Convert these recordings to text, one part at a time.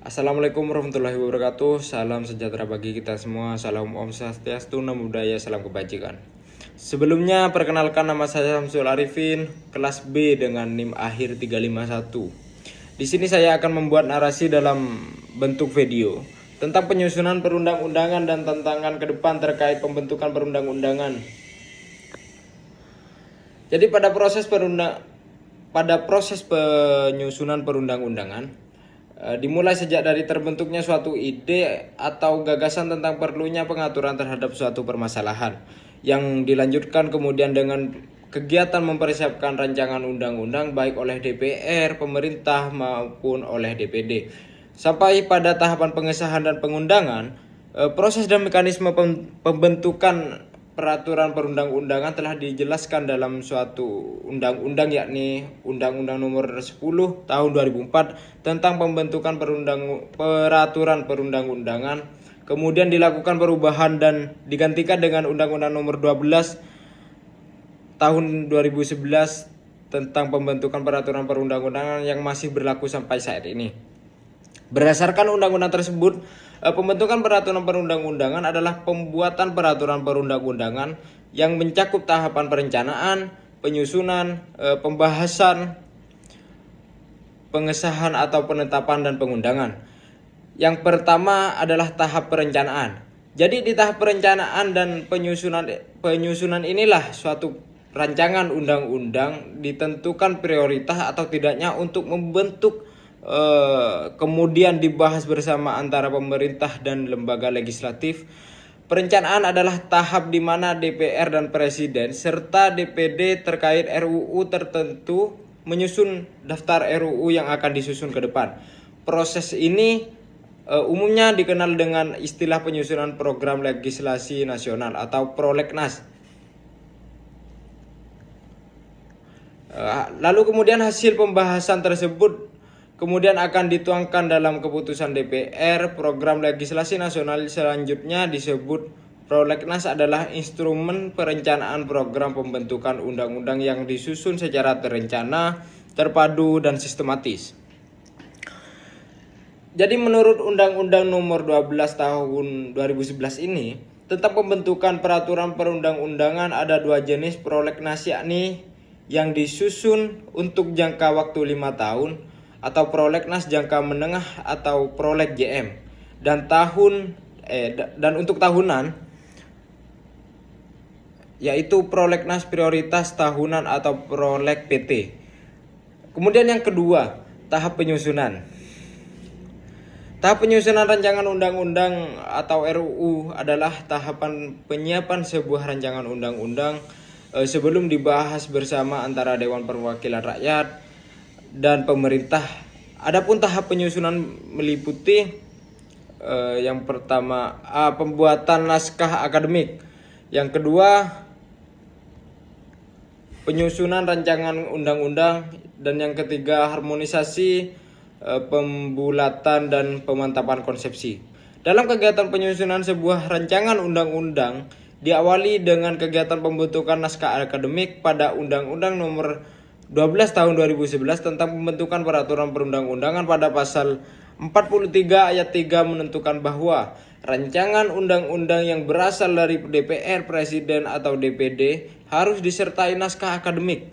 Assalamualaikum warahmatullahi wabarakatuh. Salam sejahtera bagi kita semua. Salam Om Swastiastu, Namo Buddhaya, salam kebajikan. Sebelumnya perkenalkan, nama saya Samsul Arifin, kelas B dengan NIM akhir 351. Di sini saya akan membuat narasi dalam bentuk video tentang penyusunan perundang-undangan dan tantangan ke depan terkait pembentukan perundang-undangan. Jadi pada proses penyusunan perundang-undangan dimulai sejak dari terbentuknya suatu ide atau gagasan tentang perlunya pengaturan terhadap suatu permasalahan, yang dilanjutkan kemudian dengan kegiatan mempersiapkan rancangan undang-undang baik oleh DPR, pemerintah maupun oleh DPD. Sampai pada tahapan pengesahan dan pengundangan, proses dan mekanisme pembentukan peraturan perundang-undangan telah dijelaskan dalam suatu undang-undang, yakni Undang-Undang Nomor 10 Tahun 2004 tentang pembentukan peraturan perundang-undangan. Kemudian dilakukan perubahan dan digantikan dengan Undang-Undang Nomor 12 Tahun 2011 tentang pembentukan peraturan perundang-undangan yang masih berlaku sampai saat ini. Berdasarkan undang-undang tersebut, pembentukan peraturan perundang-undangan adalah pembuatan peraturan perundang-undangan yang mencakup tahapan perencanaan, penyusunan, pembahasan, pengesahan atau penetapan dan pengundangan. Yang pertama adalah tahap perencanaan. Jadi di tahap perencanaan dan penyusunan inilah suatu rancangan undang-undang ditentukan prioritas atau tidaknya untuk membentuk, kemudian dibahas bersama antara pemerintah dan lembaga legislatif. Perencanaan adalah tahap di mana DPR dan Presiden serta DPD terkait RUU tertentu menyusun daftar RUU yang akan disusun ke depan. Proses ini umumnya dikenal dengan istilah penyusunan program legislasi nasional atau prolegnas. Lalu kemudian hasil pembahasan tersebut kemudian akan dituangkan dalam keputusan DPR. Program legislasi nasional selanjutnya disebut prolegnas, adalah instrumen perencanaan program pembentukan undang-undang yang disusun secara terencana, terpadu, dan sistematis. Jadi menurut Undang-Undang Nomor 12 Tahun 2011 ini tentang pembentukan peraturan perundang-undangan, ada dua jenis prolegnas, yakni yang disusun untuk jangka waktu 5 tahun atau prolegnas jangka menengah atau proleg JM, dan untuk tahunan yaitu prolegnas prioritas tahunan atau proleg PT. Kemudian yang kedua, tahap penyusunan. Tahap penyusunan rancangan undang-undang atau RUU adalah tahapan penyiapan sebuah rancangan undang-undang sebelum dibahas bersama antara Dewan Perwakilan Rakyat dan pemerintah. Adapun tahap penyusunan meliputi yang pertama pembuatan naskah akademik, yang kedua penyusunan rancangan undang-undang, dan yang ketiga harmonisasi, pembulatan dan pemantapan konsepsi. Dalam kegiatan penyusunan sebuah rancangan undang-undang diawali dengan kegiatan pembentukan naskah akademik pada Undang-Undang Nomor 12 Tahun 2011 tentang pembentukan peraturan perundang-undangan. Pada pasal 43 ayat 3 menentukan bahwa rancangan undang-undang yang berasal dari DPR, Presiden atau DPD harus disertai naskah akademik.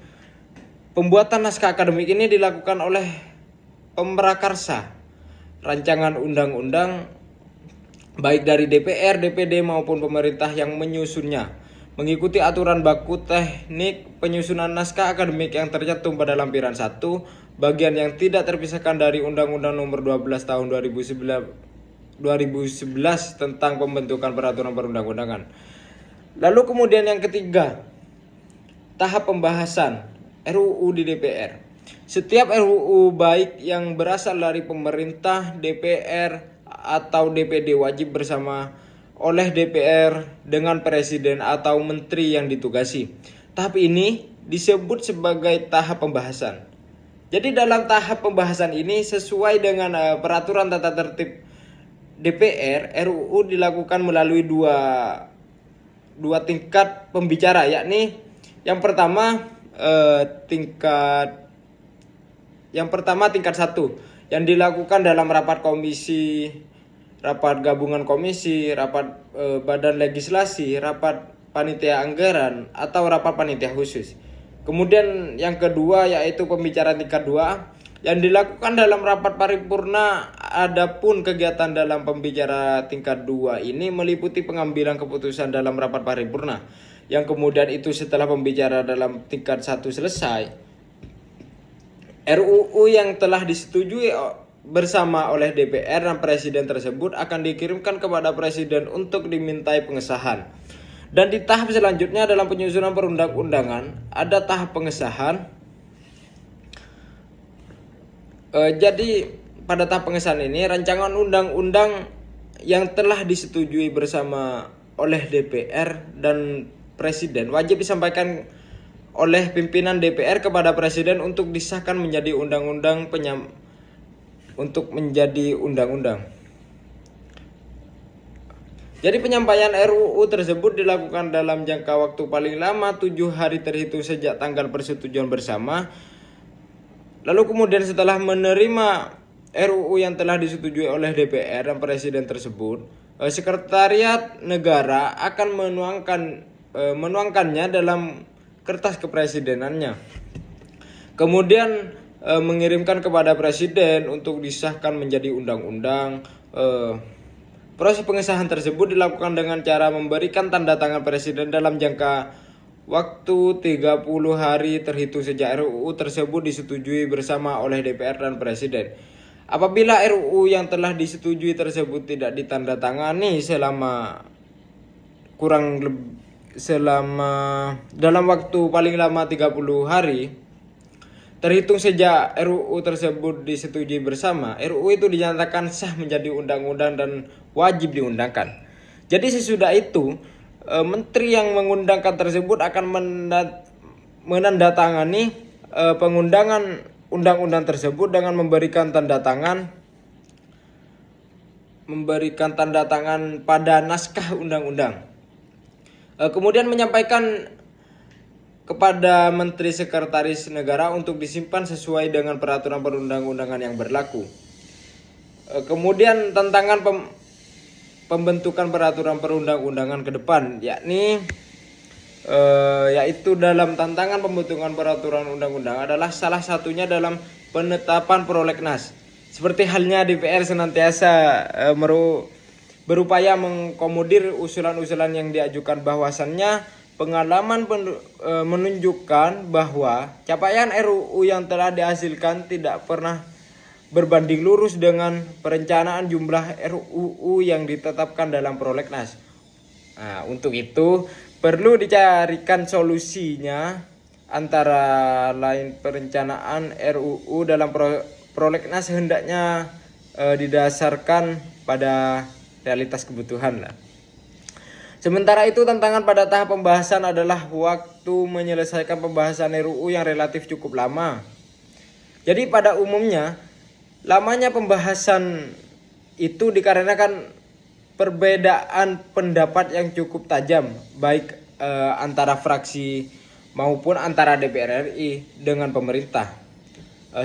Pembuatan naskah akademik ini dilakukan oleh pemrakarsa rancangan undang-undang baik dari DPR, DPD maupun pemerintah yang menyusunnya, mengikuti aturan baku teknik penyusunan naskah akademik yang tercantum pada lampiran 1, bagian yang tidak terpisahkan dari Undang-Undang Nomor 12 Tahun 2011 tentang pembentukan peraturan perundang-undangan. Lalu kemudian yang ketiga, tahap pembahasan RUU di DPR. Setiap RUU baik yang berasal dari pemerintah, DPR atau DPD wajib bersama oleh DPR dengan Presiden atau Menteri yang ditugasi. Tahap ini disebut sebagai tahap pembahasan. Jadi dalam tahap pembahasan ini sesuai dengan peraturan tata tertib DPR, RUU dilakukan melalui dua tingkat pembicara, yakni yang pertama tingkat 1, yang dilakukan dalam rapat komisi, rapat gabungan komisi, rapat badan legislasi, rapat panitia anggaran, atau rapat panitia khusus. Kemudian yang kedua yaitu pembicaraan tingkat 2 yang dilakukan dalam rapat paripurna. Adapun kegiatan dalam pembicara tingkat 2 ini meliputi pengambilan keputusan dalam rapat paripurna, yang kemudian itu setelah pembicara dalam tingkat 1 selesai, RUU yang telah disetujui bersama oleh DPR dan Presiden tersebut akan dikirimkan kepada Presiden untuk dimintai pengesahan. Dan di tahap selanjutnya dalam penyusunan perundang-undangan ada tahap pengesahan. Jadi pada tahap pengesahan ini rancangan undang-undang yang telah disetujui bersama oleh DPR dan Presiden wajib disampaikan oleh pimpinan DPR kepada Presiden untuk disahkan menjadi undang-undang Jadi penyampaian RUU tersebut dilakukan dalam jangka waktu paling lama 7 hari terhitung sejak tanggal persetujuan bersama. Lalu kemudian setelah menerima RUU yang telah disetujui oleh DPR dan Presiden tersebut, Sekretariat Negara akan menuangkannya dalam kertas kepresidenannya. Kemudian mengirimkan kepada Presiden untuk disahkan menjadi undang-undang. Proses pengesahan tersebut dilakukan dengan cara memberikan tanda tangan Presiden dalam jangka waktu 30 hari terhitung sejak RUU tersebut disetujui bersama oleh DPR dan Presiden. Apabila RUU yang telah disetujui tersebut tidak ditandatangani selama dalam waktu paling lama 30 hari terhitung sejak RUU tersebut disetujui bersama, RUU itu dinyatakan sah menjadi undang-undang dan wajib diundangkan. Jadi sesudah itu, menteri yang mengundangkan tersebut akan menandatangani pengundangan undang-undang tersebut dengan memberikan tanda tangan pada naskah undang-undang. Kemudian menyampaikan kepada Menteri Sekretaris Negara untuk disimpan sesuai dengan peraturan perundang-undangan yang berlaku. Kemudian tantangan pembentukan peraturan perundang-undangan ke depan, yaitu dalam tantangan pembentukan peraturan undang-undang adalah salah satunya dalam penetapan prolegnas. Seperti halnya DPR senantiasa berupaya mengkomodir usulan-usulan yang diajukan, bahwasannya pengalaman menunjukkan bahwa capaian RUU yang telah dihasilkan tidak pernah berbanding lurus dengan perencanaan jumlah RUU yang ditetapkan dalam prolegnas. Nah, untuk itu perlu dicarikan solusinya, antara lain perencanaan RUU dalam prolegnas hendaknya didasarkan pada realitas kebutuhan lah. Sementara itu tantangan pada tahap pembahasan adalah waktu menyelesaikan pembahasan RUU yang relatif cukup lama. Jadi pada umumnya lamanya pembahasan itu dikarenakan perbedaan pendapat yang cukup tajam, baik antara fraksi maupun antara DPR RI dengan pemerintah.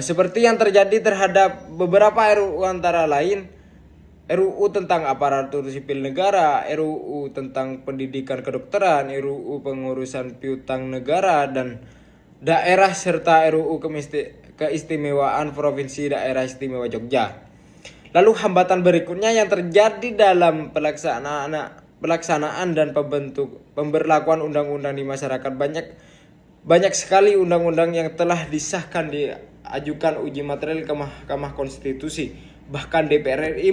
Seperti yang terjadi terhadap beberapa RUU, antara lain RUU tentang aparatur sipil negara, RUU tentang pendidikan kedokteran, RUU pengurusan piutang negara dan daerah, serta RUU keistimewaan Provinsi Daerah Istimewa Jogja. Lalu hambatan berikutnya yang terjadi dalam pelaksanaan dan pemberlakuan undang-undang di masyarakat. Banyak sekali undang-undang yang telah disahkan diajukan uji material ke Mahkamah Konstitusi. Bahkan DPR RI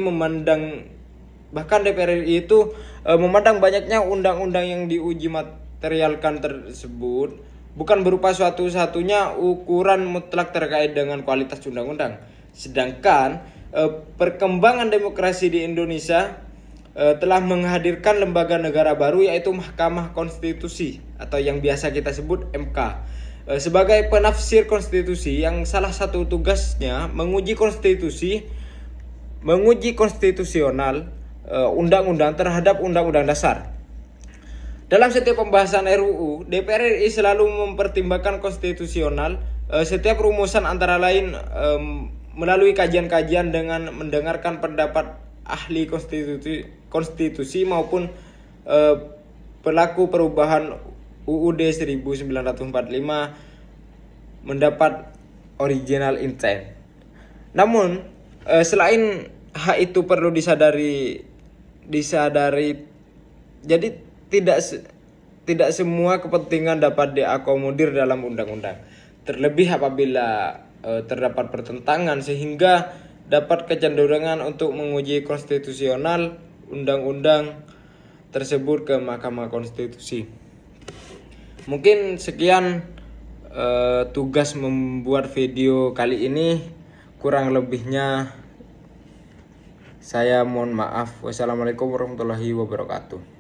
itu memandang banyaknya undang-undang yang diuji materialkan tersebut bukan berupa suatu-satunya ukuran mutlak terkait dengan kualitas undang-undang. Sedangkan perkembangan demokrasi di Indonesia telah menghadirkan lembaga negara baru, yaitu Mahkamah Konstitusi atau yang biasa kita sebut MK. Sebagai penafsir konstitusi yang salah satu tugasnya menguji konstitusional undang-undang terhadap undang-undang dasar. Dalam setiap pembahasan RUU, DPR RI selalu mempertimbangkan konstitusional setiap rumusan, antara lain melalui kajian-kajian dengan mendengarkan pendapat ahli konstitusi maupun pelaku perubahan UUD 1945 mendapat original intent. Namun selain hak itu perlu disadari, jadi tidak semua kepentingan dapat diakomodir dalam undang-undang. Terlebih apabila terdapat pertentangan sehingga dapat kecenderungan untuk menguji konstitusional undang-undang tersebut ke Mahkamah Konstitusi. Mungkin sekian tugas membuat video kali ini, kurang lebihnya saya mohon maaf. Wassalamualaikum warahmatullahi wabarakatuh.